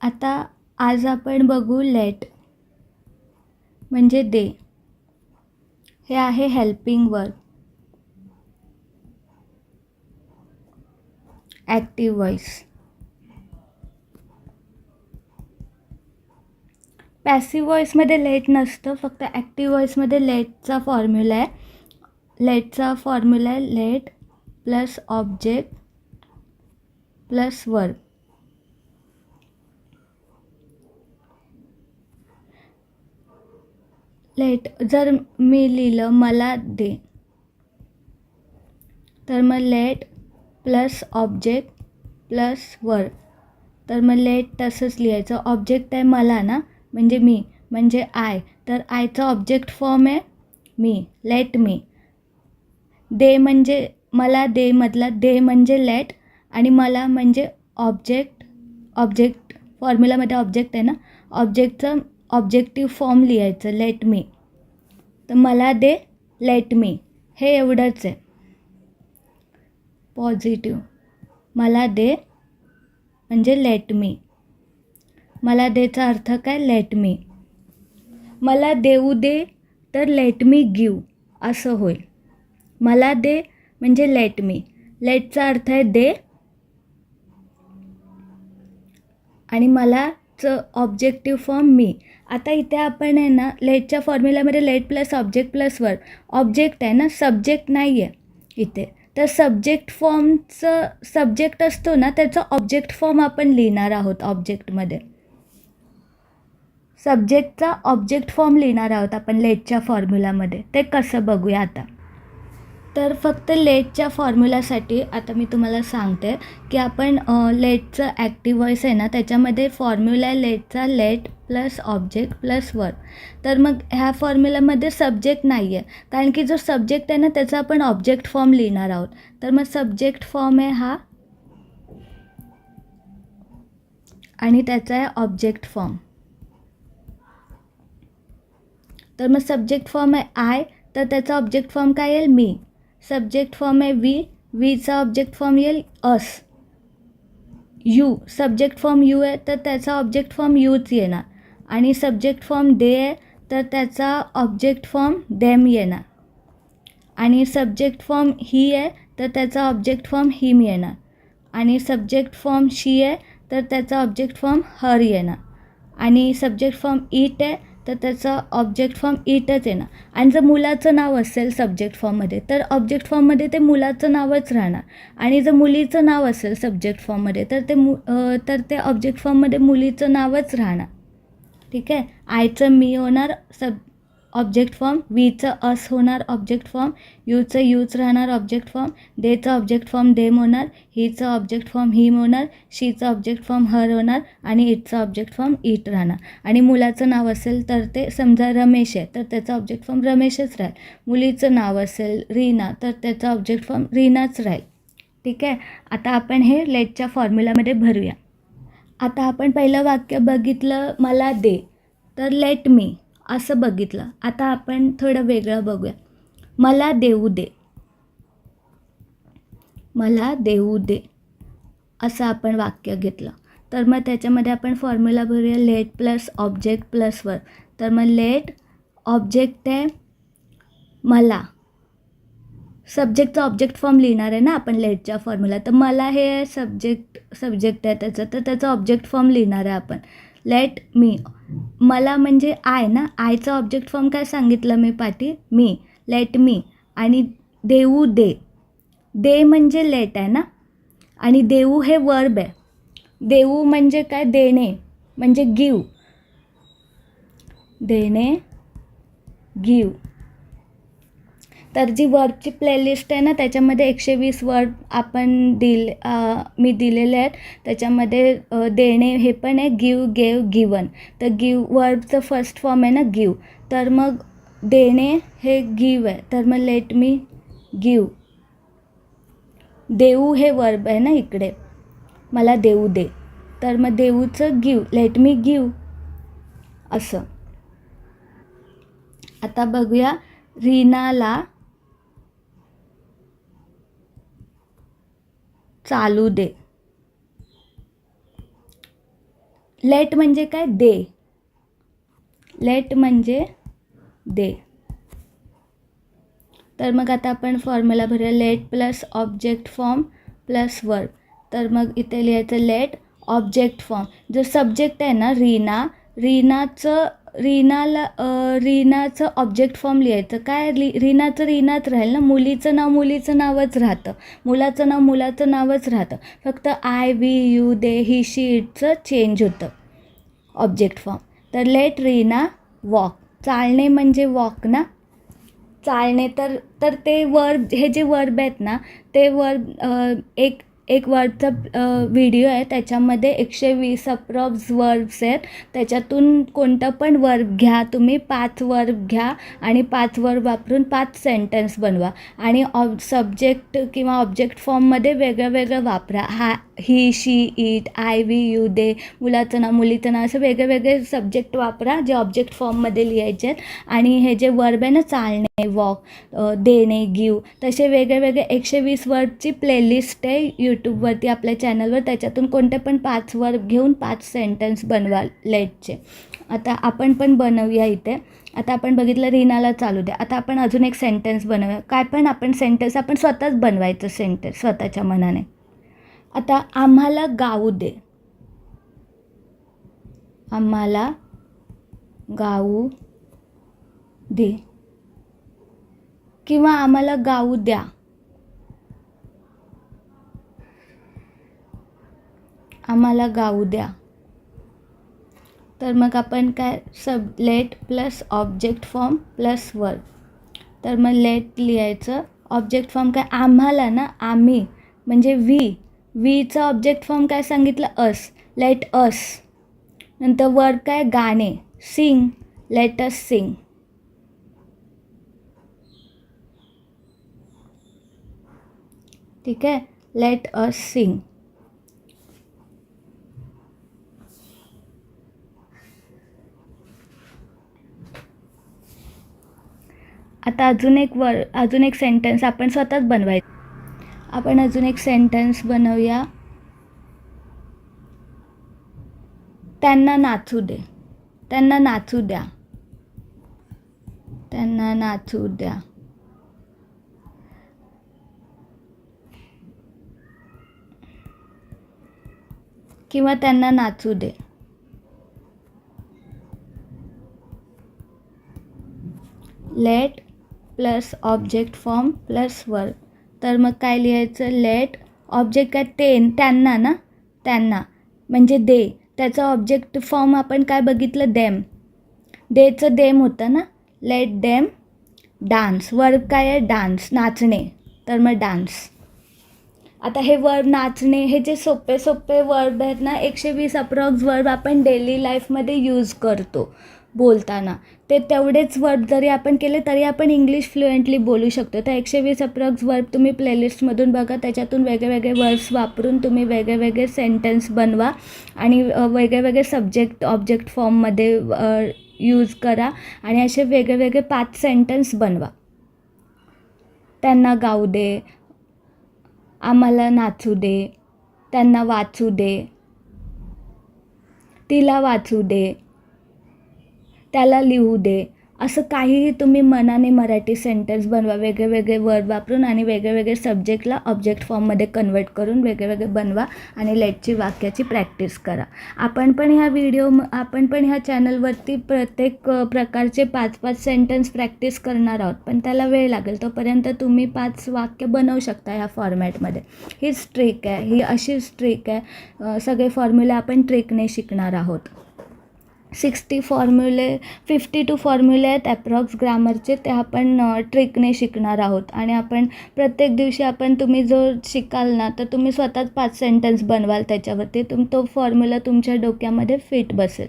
आता आज आपण बघू लेट म्हणजे दे. हे आहे helping verb, active voice. Passive व्हॉइसमध्ये लेट नसतं, फक्त ॲक्टिव्ह व्हॉइसमध्ये लेटचा फॉर्म्युला आहे. लेटचा फॉर्म्युला आहे let plus object plus verb. Let जर मी लिहिलं मला दे, तर मग let plus object plus verb. तर मग लेट तसंच लिहायचं. ऑब्जेक्ट आहे मला ना, म्हणजे मी, म्हणजे आय, तर आयचा ऑब्जेक्ट फॉर्म आहे मी, लेट मी. दे म्हणजे मला दे मधला दे म्हणजे लेट, आणि मला म्हणजे ऑब्जेक्ट. ऑब्जेक्ट फॉर्म्युलामध्ये ऑब्जेक्ट आहे ना, ऑब्जेक्टचं ऑब्जेक्टिव्ह फॉर्म लिहायचं लेट मी. तर मला दे लेट मी, हे एवढंच आहे. पॉझिटिव्ह मला दे म्हणजे लेट मी. मला देचा अर्थ काय, लेट मी. मला देऊ दे तर लेट मी गिव असं होईल. मला दे म्हणजे लेट मी. लेटचा अर्थ आहे दे, आणि मलाचं ऑब्जेक्टिव्ह फॉर्म मी. आता इथे आपण आहे ना, लेटच्या फॉर्म्युल्यामध्ये let plus object plus verb. Object आहे ना, सब्जेक्ट नाही आहे इथे. तर सब्जेक्ट फॉर्मचं सब्जेक्ट असतो ना, त्याचा ऑब्जेक्ट फॉर्म आपण लिहिणार आहोत. ऑब्जेक्टमध्ये सब्जेक्टचा ऑब्जेक्ट फॉर्म लिहिणार आहोत आपण लेटच्या फॉर्म्युलामध्ये. ते कसं बघूया आता. तर फक्त लेटच्या फॉर्म्युलासाठी आता मी तुम्हाला सांगते की आपण लेटचं ॲक्टिव्ह व्हॉइस आहे ना, त्याच्यामध्ये फॉर्म्युला आहे लेटचा let plus object plus verb. तर मग ह्या फॉर्म्युलामध्ये सब्जेक्ट नाही आहे, कारण की जो सब्जेक्ट आहे ना त्याचा आपण ऑब्जेक्ट फॉर्म लिहिणार आहोत. तर मग सब्जेक्ट फॉर्म आहे हा, आणि त्याचा आहे ऑब्जेक्ट फॉर्म. तर मग सब्जेक्ट फॉर्म आहे आय, तर त्याचा ऑब्जेक्ट फॉर्म काय येईल, मी. सब्जेक्ट फॉर्म आहे वी, वीचा ऑब्जेक्ट फॉर्म येईल अस. यू, सब्जेक्ट फॉर्म यू आहे, तर त्याचा ऑब्जेक्ट फॉर्म यूच येणार. आणि सब्जेक्ट फॉर्म दे आहे, तर त्याचा ऑब्जेक्ट फॉर्म देम येणार. आणि सब्जेक्ट फॉर्म ही आहे, तर त्याचा ऑब्जेक्ट फॉर्म हिम येणार. आणि सब्जेक्ट फॉर्म शी आहे, तर त्याचा ऑब्जेक्ट फॉर्म हर येणार. आणि सब्जेक्ट फॉर्म इट आहे, तर त्याचा ऑब्जेक्ट फॉर्म इटच येणार. आणि जर मुलाचं नाव असेल सब्जेक्ट फॉर्ममध्ये, तर ऑब्जेक्ट फॉर्ममध्ये ते मुलाचं नावच राहणार. आणि जर मुलीचं नाव असेल सब्जेक्ट फॉर्ममध्ये, तर ते ऑब्जेक्ट फॉर्ममध्ये मुलीचं नावच राहणार. ठीक आहे. आयचं मी होणार ऑब्जेक्ट फॉर्म, वीचं अस होणार ऑब्जेक्ट फॉर्म, यूचं यूच राहणार ऑब्जेक्ट फॉर्म, देचं ऑब्जेक्ट फॉर्म देम होणार, हीचं ऑब्जेक्ट फॉर्म हिम होणार, शीचं ऑब्जेक्ट फॉर्म हर होणार, आणि इटचं ऑब्जेक्ट फॉर्म इट राहणार. आणि मुलाचं नाव असेल तर ते समजा रमेश आहे, तर त्याचं ऑब्जेक्ट फॉर्म रमेशच राहील. मुलीचं नाव असेल रीना, तर त्याचा ऑब्जेक्ट फॉर्म रीनाच राहील. ठीक आहे. आता आपण हे लेटच्या फॉर्म्युलामध्ये भरूया. आता आपण पहिलं वाक्य बघितलं मला दे, तर लेट मी असं बघितलं. आता आपण थोडं वेगळं बघूया. मला देऊ दे, मला देऊ दे असं आपण वाक्य घेतलं. तर मग त्याच्यामध्ये आपण फॉर्म्युला भरूया let plus object plus verb. तर मग लेट ऑब्जेक्ट आहे मला, सब्जेक्टचा ऑब्जेक्ट फॉर्म लिहिणार आहे ना आपण लेटच्या फॉर्म्युला. तर मला हे सब्जेक्ट आहे त्याचं, तर त्याचा ऑब्जेक्ट फॉर्म लिहिणार आहे आपण लेट मी. मला म्हणजे आय ना, आयचा ऑब्जेक्ट फॉर्म काय सांगितलं मी पाठी, मी, लेट मी. आणि देऊ दे, दे म्हणजे लेट आहे ना, आणि देऊ हे वर्ब आहे. देऊ म्हणजे काय, देणे म्हणजे गिव, देणे गिव. तर जी वर्बची प्लेलिस्ट आहे ना, त्याच्यामध्ये 120 वर्ब आपण मी दिलेले आहेत. त्याच्यामध्ये देणे हे पण आहे, गिव गेव गिवन. तर गिव वर्बचं फर्स्ट फॉर्म आहे ना गिव, तर मग देणे हे गिव आहे, तर मग लेट मी गिव. देऊ हे वर्ब आहे ना इकडे, मला देऊ दे, तर मग देऊचं गिव, लेट मी गिव असं. आता बघूया रीनाला चालू दे. लेट म्हणजे काय? दे. लेट म्हणजे दे. तर मग आता आपण फॉर्म्युला भरूया. Let plus object form plus verb. तर मग इथे लिहायचं लेट ऑब्जेक्ट फॉर्म. जो सब्जेक्ट आहे ना रीना, रीनाचं ऑब्जेक्ट फॉर्म लिहायचं. काय रीनाचं रीनाच राहील ना. मुलीचं नावच राहतं. मुलाचं नावच राहतं. फक्त I, we, you, they, he, she, इटचं चेंज होतं ऑब्जेक्ट फॉर्म. तर लेट रीना वॉक. चालणे म्हणजे वॉक ना. चालणे तर ते वर्ब, हे जे वर्ब आहेत ना ते वर्ब एक वर्बचा व्हिडिओ आहे. त्याच्यामध्ये 120 अप्रॉक्स वर्ब्स आहेत. त्याच्यातून कोणतं पण वर्ब घ्या तुम्ही, 5 वर्ब घ्या आणि 5 वर्ब वापरून 5 सेंटेन्स बनवा. आणि सब्जेक्ट किंवा ऑब्जेक्ट फॉर्ममध्ये वेगळं वापरा. ही, शी, इट, आय, वी, यू, दे, मुलाचं नाव, मुलीचं नाव, असं वेगळे सब्जेक्ट वापरा जे ऑब्जेक्ट फॉर्ममध्ये लिहायचे आहेत. आणि हे जे वर्ब आहे ना, चालणे, वॉक, देणे, गिव, तसे वेगळे 120 वर्डची प्लेलिस्ट आहे यूट्यूबवरती आपल्या चॅनलवर. त्याच्यातून कोणते पण 5 वर्ब घेऊन 5 सेंटेन्स बनवा लेटचे. आता आपण पण बनवूया इथे. आता आपण बघितलं रीनाला चालू द्या. आता आपण अजून एक सेंटेन्स बनवूया. काय पण आपण सेंटेन्स आपण स्वतःच बनवायचं सेंटेन्स स्वतःच्या मनाने. आता आम्हाला गाऊ दे. आम्हाला गाऊ दे किंवा आम्हाला गाऊ द्या. आम्हाला गाऊ द्या. तर मग आपण काय late plus object form plus verb. तर मग लेट लिहायचं. ऑब्जेक्ट फॉर्म काय? आम्हाला ना, आम्ही म्हणजे वीचं ऑब्जेक्ट फॉर्म काय सांगितलं? अस. Let us. नंतर वर्ब काय? गाणे. सिंग. Let us sing. ठीक आहे. Let us sing. आता अजून एक सेंटेन्स आपण स्वतःच बनवायचं. आपण अजून एक सेंटेन्स बनवूया. त्यांना नाचू दे. त्यांना नाचू द्या. त्यांना नाचू द्या. किंवा त्यांना नाचू दे. Let plus object form plus verb. तर मग काय लिहायचं? लेट ऑब्जेक्ट काय? त्यांना ना, त्यांना म्हणजे दे. त्याचं ऑब्जेक्ट फॉर्म आपण काय बघितलं? देम. देचं देम होतं ना. Let them dance. वर्ब काय आहे? डान्स, नाचणे. तर मग डान्स. आता हे वर्ब नाचणे, हे जे सोपे वर्ब आहेत ना, 120 अप्रॉक्स वर्ब आपण डेली लाईफमध्ये यूज करतो बोलताना. ते तेवढेच वर्ब जरी आपण केले तरी आपण इंग्लिश फ्लुएंटली बोलू शकतो. तर 120 अप्रॉक्स वर्ब तुम्ही प्लेलिस्टमधून बघा. त्याच्यातून वेगळे वर्ब्स वापरून तुम्ही वेगळे सेंटेन्स बनवा आणि वेगळे सब्जेक्ट ऑब्जेक्ट फॉर्ममध्ये यूज करा आणि असे वेगळे 5 सेंटेन्स बनवा. त्यांना गाऊ दे. आम्हाला नाचू दे. त्यांना वाचू दे. तिला वाचू दे. त्याला लिहू दे. असं काहीही तुम्ही मनाने मराठी सेंटेन्स बनवा वेगळे वर्ड वापरून आणि वेगळे सब्जेक्टला ऑब्जेक्ट फॉर्ममध्ये कन्वर्ट करून वेगळे बनवा आणि लेटची वाक्याची प्रॅक्टिस करा. आपण पण ह्या चॅनलवरती प्रत्येक प्रकारचे 5-5 सेंटेन्स प्रॅक्टिस करणार आहोत. पण त्याला वेळ लागेल. तोपर्यंत तुम्ही 5 वाक्य बनवू शकता ह्या फॉर्मॅटमध्ये. हीच ट्रिक आहे. ही अशीच ट्रिक आहे. सगळे फॉर्म्युले आपण ट्रिकने शिकणार आहोत. 52 फॉर्म्युले आहेत अप्रॉक्स ग्रामरचे. ते आपण ट्रिकने शिकणार आहोत. आणि आपण प्रत्येक दिवशी तुम्ही जो शिकाल ना, तर तुम्ही स्वतःच 5 सेंटेन्स बनवाल त्याच्यावरती. तो फॉर्म्युला तुमच्या डोक्यामध्ये फिट बसेल.